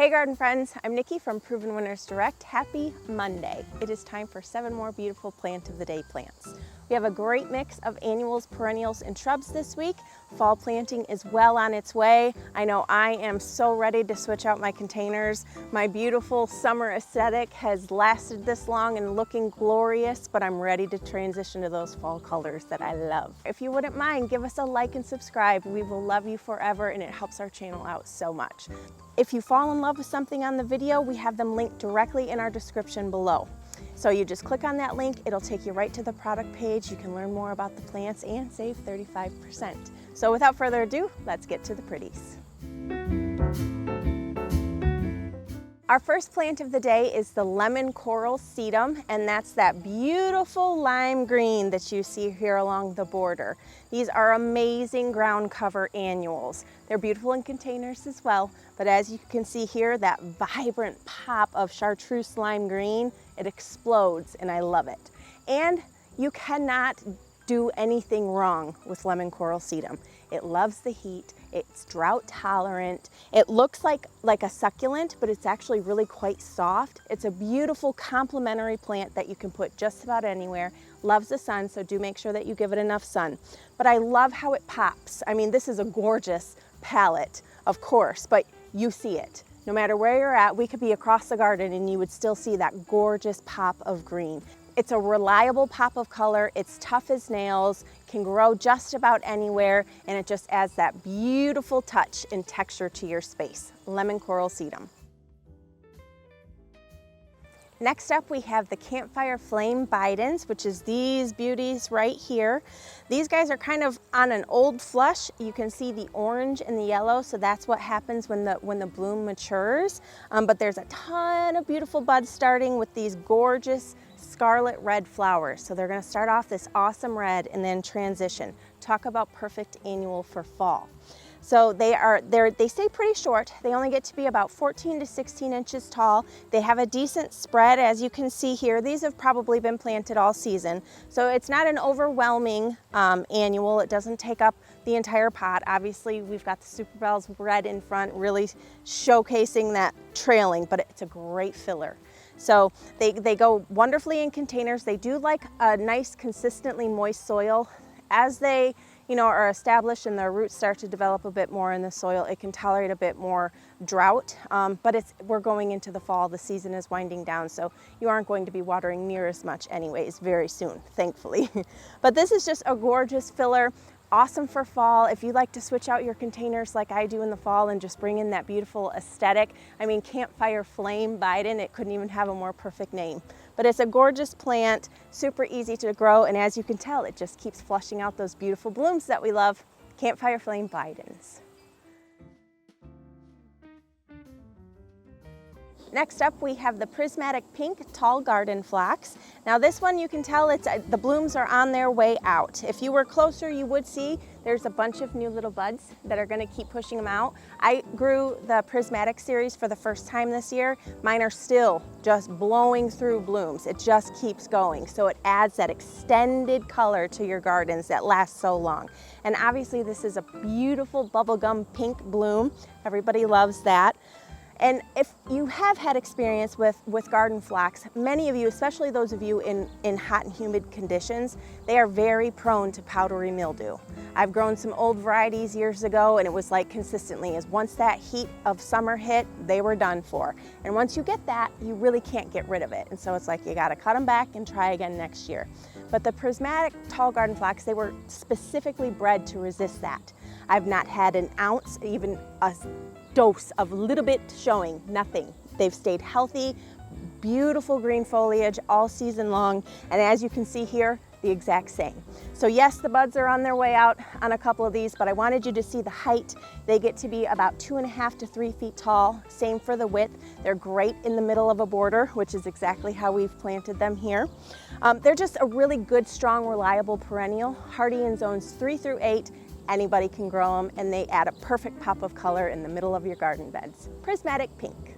Hey garden friends, I'm Nikki from Proven Winners Direct. Happy Monday. It is time for 7 more beautiful plant of the day plants. We have a great mix of annuals, perennials, and shrubs this week. Fall planting is well on its way. I know I am so ready to switch out my containers. My beautiful summer aesthetic has lasted this long and looking glorious, but I'm ready to transition to those fall colors that I love. If you wouldn't mind, give us a like and subscribe. We will love you forever and it helps our channel out so much. If you fall in love with something on the video, we have them linked directly in our description below. So you just click on that link, it'll take you right to the product page. You can learn more about the plants and save 35%. So without further ado, let's get to the pretties. Our first plant of the day is the lemon coral sedum, and that's that beautiful lime green that you see here along the border. These are amazing ground cover annuals. They're beautiful in containers as well, but as you can see here, that vibrant pop of chartreuse lime green, it explodes and I love it. And you cannot do anything wrong with lemon coral sedum. It loves the heat, it's drought tolerant. It looks like a succulent, but it's actually really quite soft. It's a beautiful complementary plant that you can put just about anywhere. Loves the sun, so do make sure that you give it enough sun. But I love how it pops. I mean, this is a gorgeous palette, of course, but you see it. No matter where you're at, we could be across the garden and you would still see that gorgeous pop of green. It's a reliable pop of color, it's tough as nails, can grow just about anywhere, and it just adds that beautiful touch and texture to your space. Lemon coral sedum. Next up, we have the Campfire Flame Bidens, which is these beauties right here. These guys are kind of on an old flush. You can see the orange and the yellow, so that's what happens when the bloom matures. But there's a ton of beautiful buds starting with these gorgeous scarlet red flowers. So they're gonna start off this awesome red and then transition. Talk about perfect annual for fall. So they stay pretty short. They only get to be about 14 to 16 inches tall. They have a decent spread, as you can see here. These have probably been planted all season. So it's not an overwhelming annual. It doesn't take up the entire pot. Obviously, we've got the Superbelle's red in front, really showcasing that trailing, but it's a great filler. So they go wonderfully in containers. They do like a nice, consistently moist soil. As they are established and their roots start to develop a bit more in the soil, it can tolerate a bit more drought, but we're going into the fall, the season is winding down, so you aren't going to be watering near as much anyways very soon, thankfully. But this is just a gorgeous filler, awesome for fall. If you like to switch out your containers like I do in the fall and just bring in that beautiful aesthetic, I mean, Campfire Flame Biden, it couldn't even have a more perfect name. But it's a gorgeous plant, super easy to grow, and as you can tell, it just keeps flushing out those beautiful blooms that we love. Campfire Flame Bidens. Next up, we have the Prismatic Pink Tall Garden Phlox. Now this one, you can tell the blooms are on their way out. If you were closer, you would see there's a bunch of new little buds that are gonna keep pushing them out. I grew the Prismatic series for the first time this year. Mine are still just blowing through blooms. It just keeps going. So it adds that extended color to your gardens that lasts so long. And obviously this is a beautiful bubblegum pink bloom. Everybody loves that. And if you have had experience with garden phlox, many of you, especially those of you in hot and humid conditions, they are very prone to powdery mildew. I've grown some old varieties years ago, and it was like consistently, as once that heat of summer hit, they were done for. And once you get that, you really can't get rid of it. And so it's like you gotta cut them back and try again next year. But the Prismatic Tall Garden Phlox, they were specifically bred to resist that. I've not had an ounce, even a dose of a little bit showing, nothing. They've stayed healthy, beautiful green foliage all season long, and as you can see here, the exact same. So yes, the buds are on their way out on a couple of these, but I wanted you to see the height. They get to be about 2.5 to 3 feet tall. Same for the width. They're great in the middle of a border, which is exactly how we've planted them here. They're just a really good, strong, reliable perennial, hardy in zones 3 through 8. Anybody can grow them, and they add a perfect pop of color in the middle of your garden beds. Prismatic Pink.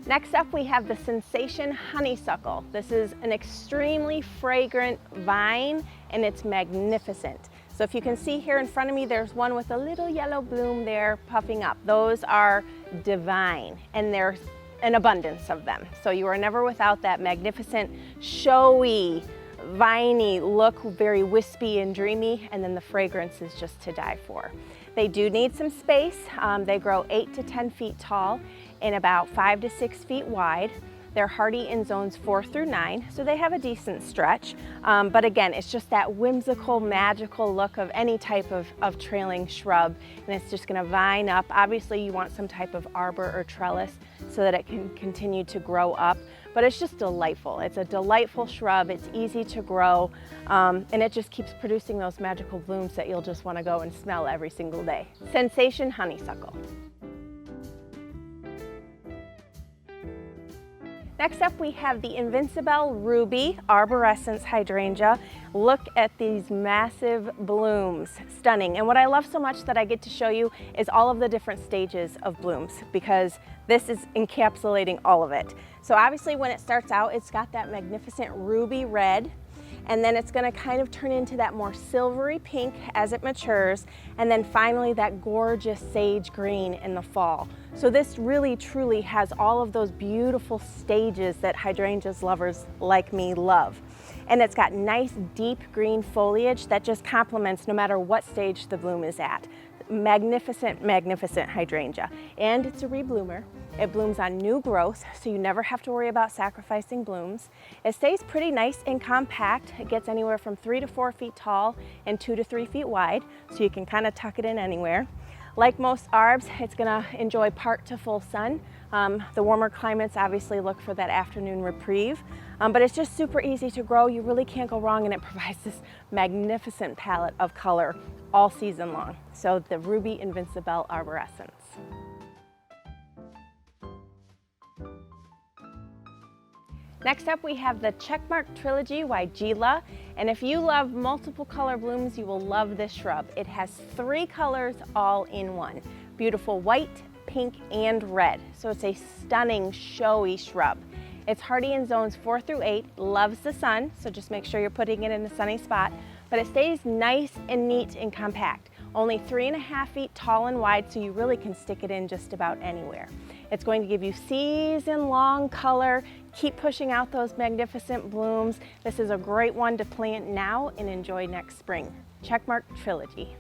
Next up, we have the Sensation Honeysuckle. This is an extremely fragrant vine, and it's magnificent. So if you can see here in front of me, there's one with a little yellow bloom there puffing up. Those are divine, and there's an abundance of them. So you are never without that magnificent, showy, viney look, very wispy and dreamy, and then the fragrance is just to die for. They do need some space. They grow 8 to 10 feet tall and about 5 to 6 feet wide. They're hardy in zones 4 through 9, so they have a decent stretch. But again, it's just that whimsical, magical look of any type of trailing shrub, and it's just gonna vine up. Obviously, you want some type of arbor or trellis so that it can continue to grow up, but it's just delightful. It's a delightful shrub, it's easy to grow, and it just keeps producing those magical blooms that you'll just wanna go and smell every single day. Sensation honeysuckle. Next up, we have the Infinibelle Ruby Arborescent Hydrangea. Look at these massive blooms, stunning. And what I love so much that I get to show you is all of the different stages of blooms, because this is encapsulating all of it. So obviously when it starts out, it's got that magnificent ruby red, and then it's gonna kind of turn into that more silvery pink as it matures, and then finally that gorgeous sage green in the fall. So this really truly has all of those beautiful stages that hydrangeas lovers like me love. And it's got nice deep green foliage that just complements no matter what stage the bloom is at. Magnificent, magnificent hydrangea. And it's a rebloomer. It blooms on new growth, so you never have to worry about sacrificing blooms. It stays pretty nice and compact. It gets anywhere from 3 to 4 feet tall and 2 to 3 feet wide, so you can kind of tuck it in anywhere. Like most arbs, it's gonna enjoy part to full sun. The warmer climates obviously look for that afternoon reprieve, but it's just super easy to grow. You really can't go wrong, and it provides this magnificent palette of color all season long. So the Ruby Infinibelle Arborescence. Next up, we have the Checkmark Trilogy Weigela, and if you love multiple color blooms, you will love this shrub. It has 3 colors all in one. Beautiful white, pink, and red. So it's a stunning, showy shrub. It's hardy in zones 4 through 8, loves the sun, so just make sure you're putting it in a sunny spot, but it stays nice and neat and compact. Only 3.5 feet tall and wide, so you really can stick it in just about anywhere. It's going to give you season-long color, keep pushing out those magnificent blooms. This is a great one to plant now and enjoy next spring. Checkmark Trilogy.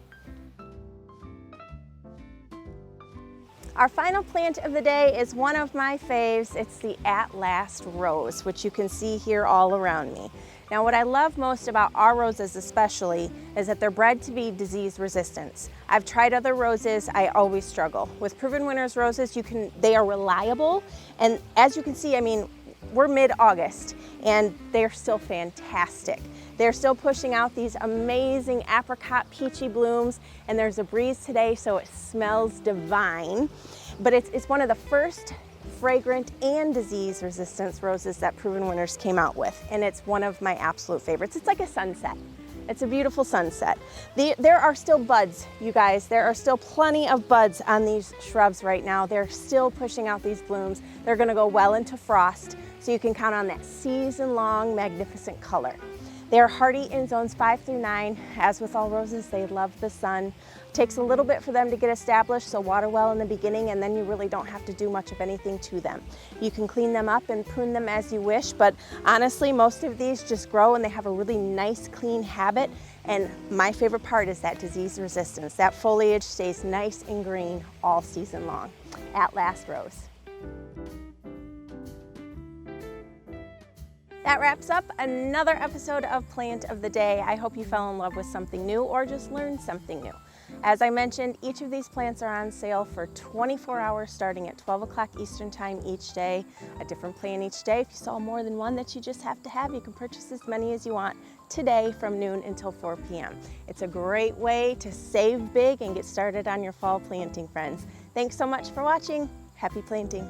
Our final plant of the day is one of my faves. It's the Atlast Rose, which you can see here all around me. Now, what I love most about our roses especially is that they're bred to be disease resistant. I've tried other roses, I always struggle. With Proven Winners roses, they are reliable, and as you can see, I mean, we're mid-August and they're still fantastic. They're still pushing out these amazing apricot peachy blooms, and there's a breeze today, so it smells divine. But it's one of the first fragrant and disease resistant roses that Proven Winners came out with, and it's one of my absolute favorites. It's like a sunset. It's a beautiful sunset. There are still buds, you guys. There are still plenty of buds on these shrubs right now. They're still pushing out these blooms. They're gonna go well into frost, so you can count on that season-long magnificent color. They're hardy in zones 5 through 9. As with all roses, they love the sun. Takes a little bit for them to get established, so water well in the beginning, and then you really don't have to do much of anything to them. You can clean them up and prune them as you wish, but honestly, most of these just grow and they have a really nice, clean habit. And my favorite part is that disease resistance. That foliage stays nice and green all season long. Atlast Rose. That wraps up another episode of Plant of the Day. I hope you fell in love with something new or just learned something new. As I mentioned, each of these plants are on sale for 24 hours starting at 12 o'clock Eastern time each day. A different plant each day. If you saw more than one that you just have to have, you can purchase as many as you want today from noon until 4 p.m. It's a great way to save big and get started on your fall planting, friends. Thanks so much for watching. Happy planting.